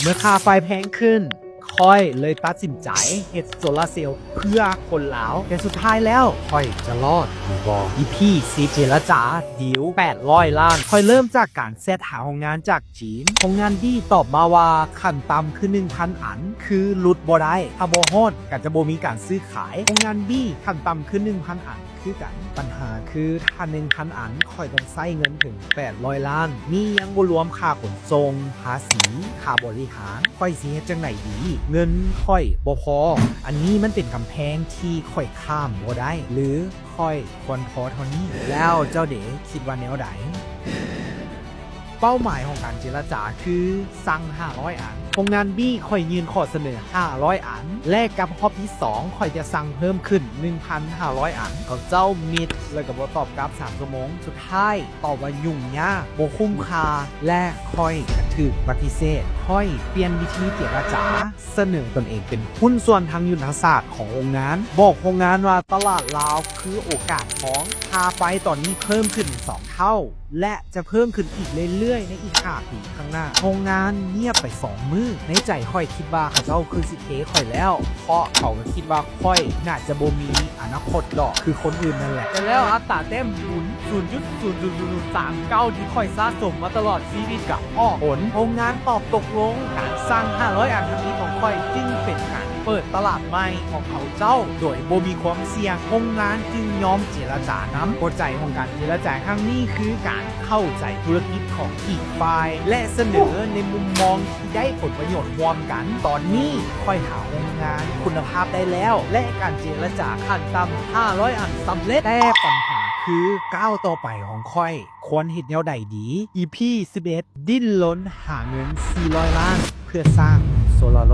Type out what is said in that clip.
เมื่อค่าไฟแพงขึ้นค่อยเลยตัดสินใจเฮ็ดโซลาร์เซลล์เพื่อคนลาวแต่สุดท้ายแล้วค่อยจะรอดหรือบ่อีพี่ซีเจรจาดิว800 ล้านค่อยเริ่มจากการแซดหาโรงงานจากจีนโรงงานดีตอบมาว่าขั้นต่ำคือ 1,000 อันคือหลุดบ่ได้ถ้าบ่ฮอดก็จะบ่มีการซื้อขายโรงงานบีขั้นต่ำคือ 1,000 อันคือกันปัญหาคือถ้า 1,000 อันค่อยต้องใช้เงินถึง800 ล้านนี่ยังบ่รวมค่าขนส่งภาษีค่าบริหารค่อยสิเฮ็ดจังได๋ดีเงินค่อยบ่พออันนี้มันเป็นกำแพงที่ค่อยข้ามบ่ได้หรือค่อยควรพอเท่านี้แล้วเจ้าเด๋คิดว่าแนวใดเป้าหมายของการเจรจาคือสั่ง500 อันโรงงานบี้ค่อยยื่นข้อเสนอ500 อันแลกกับรอบที่2ค่อยจะสั่งเพิ่มขึ้น 1,500 อันเขาเจ้ามิดแล้วก็บ่ตอบกลับ3ชั่วโมงสุดท้ายตอบว่ายุ่งยากบ่คุ้มค่าและค่อยกระถูกปฏิเสธค่อยเปลี่ยนวิธีเจรจาเสนอตนเองเป็นหุ้นส่วนทางยุทธศาสตร์ของโรงงานบอกโรงงานว่าตลาดลาวคือโอกาสของค่าไฟตอนนี้เพิ่มขึ้น2 เท่าและจะเพิ่มขึ้นอีกเรื่อยๆในอีก5 ปีข้างหน้าโรงงานเงียบไป2 มื้อในใจค่อยคิดว่าเขาเจ้าคือสิเทค่อยแล้วเพราะเขาก็คิดว่าค่อยน่าจะบ่มีอนาคตดอกคือคนอื่นนั่นแหละแต่แล้วอัตราแต้มบุญ 0.0039 ที่ค่อยสะสมมาตลอดชีวิตกับอ้อผลโรงงานตอบตกลงการสร้าง500 อันทำนี้ของค่อยจึงเป็นการเปิดตลาดใหม่ของเขาเจ้าโดยบ่มีความเสี่ยงโรงงานจึงยอมเจรจาน้ำหัวใจของการเจรจาครั้งนี้คือการเข้าใจธุรกิจของอีกฝ่ายและเสนอในมุมมองที่ได้ผลประโยชน์รวมกันตอนนี้ค่อยหาโรงงานคุณภาพได้แล้วและการเจรจาขั้นต่ำ500 อันสำเร็จแต่ปัญหาคือก้าวต่อไปของค่อยควรเฮ็ดแนวใดดี EP 11 ดิ้นรนหาเงิน400 ล้านเพื่อสร้างโซลาร์